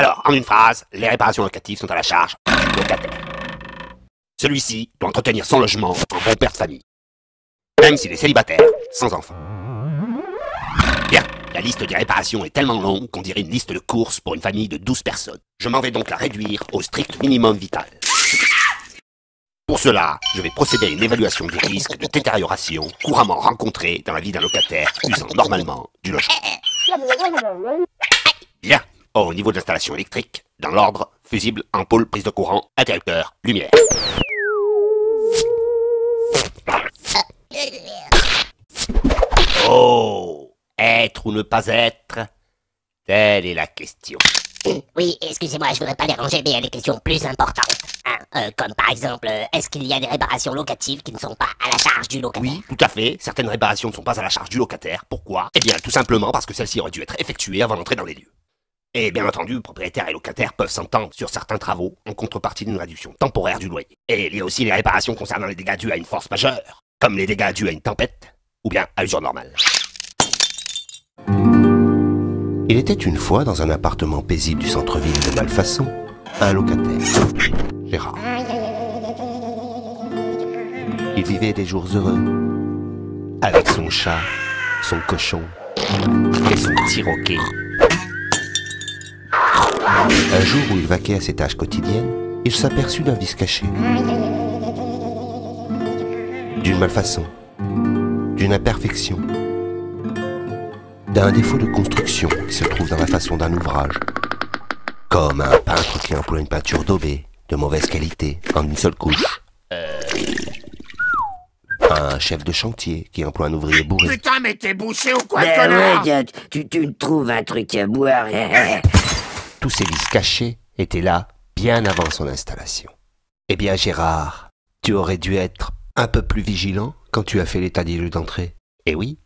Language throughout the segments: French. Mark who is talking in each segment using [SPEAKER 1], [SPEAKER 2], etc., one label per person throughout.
[SPEAKER 1] Alors, en une phrase, les réparations locatives sont à la charge du locataire. Celui-ci doit entretenir son logement en bon père de famille, même s'il est célibataire, sans enfant. Bien, la liste des réparations est tellement longue qu'on dirait une liste de courses pour une famille de 12 personnes. Je m'en vais donc la réduire au strict minimum vital. Pour cela, je vais procéder à une évaluation des risques de détérioration couramment rencontrés dans la vie d'un locataire usant normalement du logement. Bien, au niveau de l'installation électrique, dans l'ordre, fusible, ampoule, prise de courant, interrupteur, lumière. Oh, être ou ne pas être, telle est la question.
[SPEAKER 2] Oui, excusez-moi, je voudrais pas déranger, mais il y a des questions plus importantes. Hein, comme par exemple, est-ce qu'il y a des réparations locatives qui ne sont pas à la charge du locataire?
[SPEAKER 1] Oui, tout à fait. Certaines réparations ne sont pas à la charge du locataire. Pourquoi? Eh bien, tout simplement parce que celles-ci auraient dû être effectuées avant d'entrer dans les lieux. Et bien entendu, propriétaires et locataires peuvent s'entendre sur certains travaux en contrepartie d'une réduction temporaire du loyer. Et il y a aussi les réparations concernant les dégâts dus à une force majeure, comme les dégâts dus à une tempête, ou bien à usure normale.
[SPEAKER 3] Il était une fois, dans un appartement paisible du centre-ville de Malfaçon, un locataire, Gérard. Il vivait des jours heureux, avec son chat, son cochon et son petit roquet. Un jour où il vaquait à ses tâches quotidiennes, il s'aperçut d'un vice caché, d'une malfaçon, d'une imperfection, d'un défaut de construction qui se trouve dans la façon d'un ouvrage, comme un peintre qui emploie une peinture daubée, de mauvaise qualité, en une seule couche. Un chef de chantier qui emploie un ouvrier bourré.
[SPEAKER 4] Putain, mais t'es bouché ou quoi,
[SPEAKER 5] Ben
[SPEAKER 4] connard?
[SPEAKER 5] ouais, tu trouves un truc à boire.
[SPEAKER 3] Tous ces vices cachés étaient là bien avant son installation. Eh bien Gérard, tu aurais dû être un peu plus vigilant quand tu as fait l'état des lieux d'entrée. Eh oui.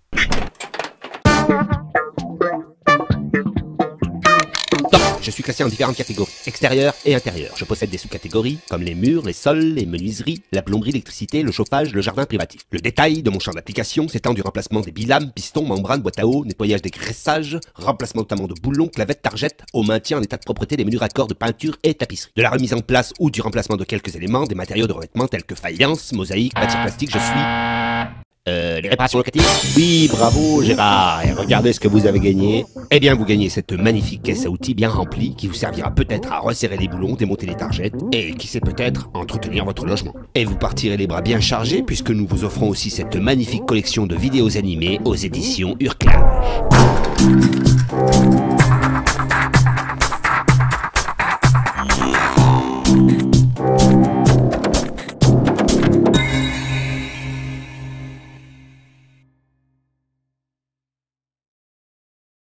[SPEAKER 1] Je suis classé en différentes catégories, extérieures et intérieures. Je possède des sous-catégories, comme les murs, les sols, les menuiseries, la plomberie, l'électricité, le chauffage, le jardin privatif. Le détail de mon champ d'application s'étend du remplacement des bilames, pistons, membranes, boîtes à eau, nettoyage des graissages, remplacement notamment de boulons, clavettes, targettes, au maintien en état de propreté des menus raccords de peinture et tapisserie. De la remise en place ou du remplacement de quelques éléments, des matériaux de revêtement tels que faïence, mosaïque, matière plastique, je suis... les réparations locatives? Oui, bravo Gérard, et regardez ce que vous avez gagné. Eh bien, vous gagnez cette magnifique caisse à outils bien remplie qui vous servira peut-être à resserrer les boulons, démonter les targettes et qui sait peut-être entretenir votre logement. Et vous partirez les bras bien chargés puisque nous vous offrons aussi cette magnifique collection de vidéos animées aux éditions Urclage.